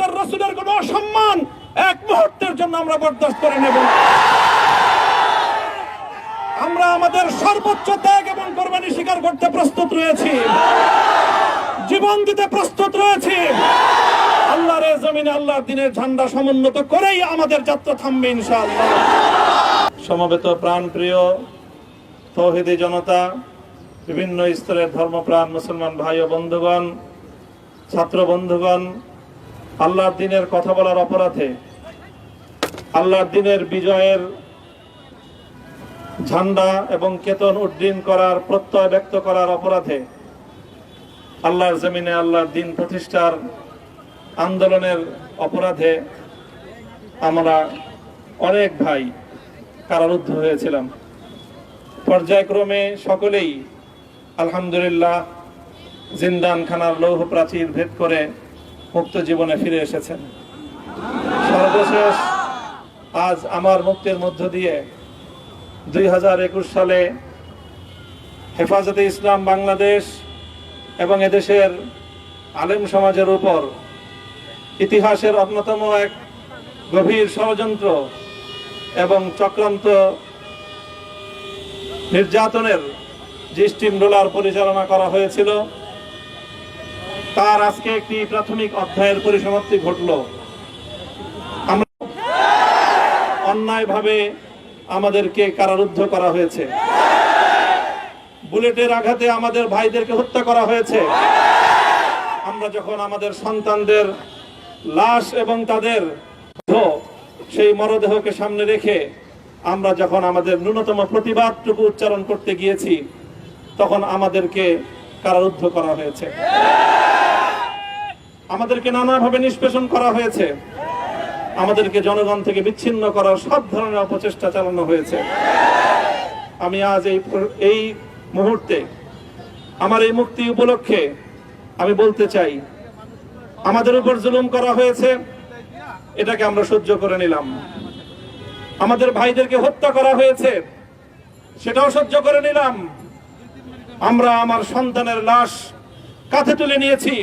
তার রাসূলের কোনো অসম্মান এক মুহূর্তের জন্য আমরা বরদাস্ত করে নেব না। আমরা আমাদের সর্বোচ্চ ত্যাগ এবং কোরবানি স্বীকার করতে প্রস্তুত রয়েছি, জীবন দিতে প্রস্তুত রয়েছি। আল্লাহর জমিনে আল্লাহর দ্বীনের ঝান্ডা সমুন্নত করেই আমাদের যাত্রা থামবে ইনশাআল্লাহ। সমবেত প্রাণপ্রিয় তৌহিদি জনতা, বিভিন্ন স্তরের ধর্মপ্রাণ মুসলমান ভাই ও বন্ধুগণ, ছাত্র বন্ধুগণ, আল্লাহর দ্বীনের কথা বলার অপরাধে, আল্লাহর দ্বীনের বিজয়ের ঝান্ডা এবং কেতন উড্ডীন করার প্রত্যয় ব্যক্ত করার অপরাধে, আল্লাহর জমিনে আল্লাহর দ্বীন প্রতিষ্ঠার আন্দোলনের অপরাধে আমরা অনেক ভাই কারারুদ্ধ হয়েছিলাম। পর্যায়ক্রমে সকলেই আলহামদুলিল্লাহ জিন্দানখানার লৌহ প্রাচীর ভেদ করে মুক্ত জীবনে ফিরে এসেছেন। সর্বশেষ আজ আমার মুক্তির মধ্য দিয়ে 2021 সালে হেফাজতে ইসলাম বাংলাদেশ এবং এদেশের আলেম সমাজের উপর ইতিহাসের অন্যতম এক গভীর ষড়যন্ত্র এবং চক্রান্ত নির্যাতনের যে স্টিম রোলার পরিচালনা করা হয়েছিল, তার আজকে একটি প্রাথমিক অধ্যায়ের পরিসমাপ্তি ঘটল। আমরা অন্যায়ভাবে আমাদেরকে কারারুদ্ধ করা হয়েছে, বুলেটের আঘাতে আমাদের ভাইদেরকে হত্যা করা হয়েছে। আমরা যখন আমাদের সন্তানদের লাশ এবং তাদের সেই মরদেহকে সামনে রেখে আমরা যখন আমাদের ন্যূনতম প্রতিবাদটুকু উচ্চারণ করতে গিয়েছি, তখন আমাদেরকে কারারুদ্ধ করা হয়েছে, আমাদেরকে নানাভাবে নিষ্পেষণ করা হয়েছে, আমাদেরকে জনগণ থেকে বিচ্ছিন্ন করার সব ধরনের অপচেষ্টা চালানো হয়েছে। আমি আজ এই মুহূর্তে আমার এই মুক্তি উপলক্ষে আমি বলতে চাই, আমাদের উপর জুলুম করা হয়েছে, এটাকে আমরা সহ্য করে নিলাম। আমাদের ভাইদেরকে হত্যা করা হয়েছে, সেটাও সহ্য করে নিলাম। আমরা আমার সন্তানের লাশ কাঁধে তুলে নিয়েছি,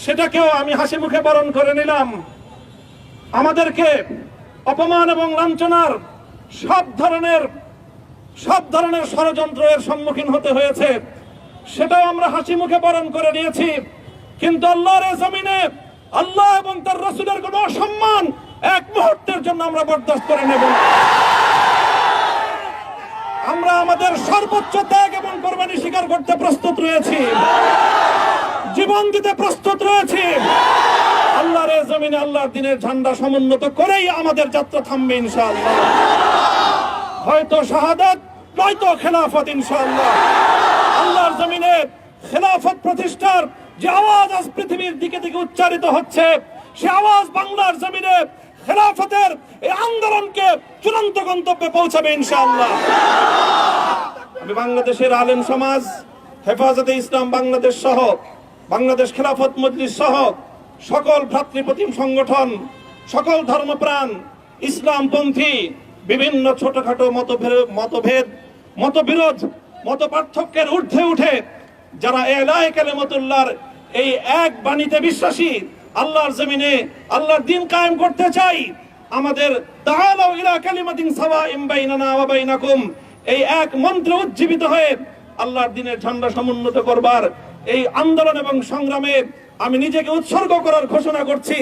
সেটাকেও আমি হাসি মুখে বরণ করে নিলাম। আমাদেরকে অপমান এবং লাঞ্ছনার সব ধরনের ষড়যন্ত্রের সম্মুখীন হতে হয়েছে, সেটাও আমরা হাসি মুখে বরণ করে নিয়েছি। কিন্তু আল্লাহর জমিনে আল্লাহ এবং তার রাসূলের কোনো অসম্মান এক মুহূর্তের জন্য আমরা বরদাস্ত করে নেব না। আমরা আমাদের সর্বোচ্চ ত্যাগ এবং কোরবানি স্বীকার করতে প্রস্তুত রয়েছি, জীবন দিতে প্রস্তুত রয়েছি। আল্লাহর জমিনে আল্লাহর দ্বীনের ঝান্ডা সমুন্নত করেই আমাদের যাত্রা থামবে ইনশাআল্লাহ। হয়তো শাহাদাত, নয়তো খেলাফত ইনশাআল্লাহ। আল্লাহর জমিনে খেলাফত প্রতিষ্ঠার যে আওয়াজ আজ পৃথিবীর দিকে দিকে উচ্চারিত হচ্ছে, সে আওয়াজ বাংলার জমিনে খেলাফতের এই আন্দোলনকে চূড়ান্ত গন্তব্যে পৌঁছাবে ইনশাআল্লাহ। আমি বাংলাদেশের আলেম সমাজ, হেফাজতে ইসলাম বাংলাদেশ সহ বাংলাদেশ খেলাফত মজলিস সহ সকল ভ্রাতৃপ্রতিম সংগঠন, সকল ধর্মপ্রাণ, ইসলামপন্থী বিভিন্ন ছোটখাটো মতভেদ, মতবিরোধ, মত পার্থক্যের ঊর্ধ্বে উঠে যারা এলায়ে কালিমাতুল্লাহর এই এক বাণীতে বিশ্বাসী, আল্লাহর জমিনে আল্লাহর দ্বীন কায়েম করতে চাই, আমাদের তাআলাউ ইলা কালিমাতিন সাওয়াইন বাইনানা ওয়া বাইনাকুম, এই এক মন্ত্রে উজ্জীবিত হয়ে আল্লাহর দ্বীনের ঝান্ডা সমুন্নত করবার এই আন্দোলন এবং সংগ্রামে আমি নিজেকে উৎসর্গ করার ঘোষণা করছি।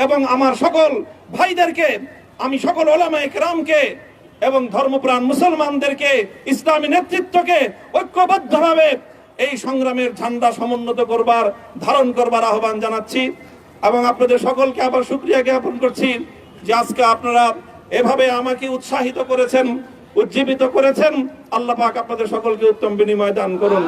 এবং আমার সকল ভাইদেরকে, আমি সকল উলামায়ে কেরামকে এবং ধর্মপ্রাণ মুসলমানদেরকে, ইসলামী নেতৃত্বকে ঐক্যবদ্ধভাবে এই সংগ্রামের ঝান্ডা সমুন্নত করবার, ধারণ করবার আহ্বান জানাচ্ছি। এবং আপনাদের সকলকে আবার শুকরিয়া জ্ঞাপন করছি যে আজকে আপনারা এভাবে আমাকে উৎসাহিত করেছেন, উজ্জীবিত করেছেন। আল্লাহ পাক আপনাদের সকলকে উত্তম বিনিময় দান করুন।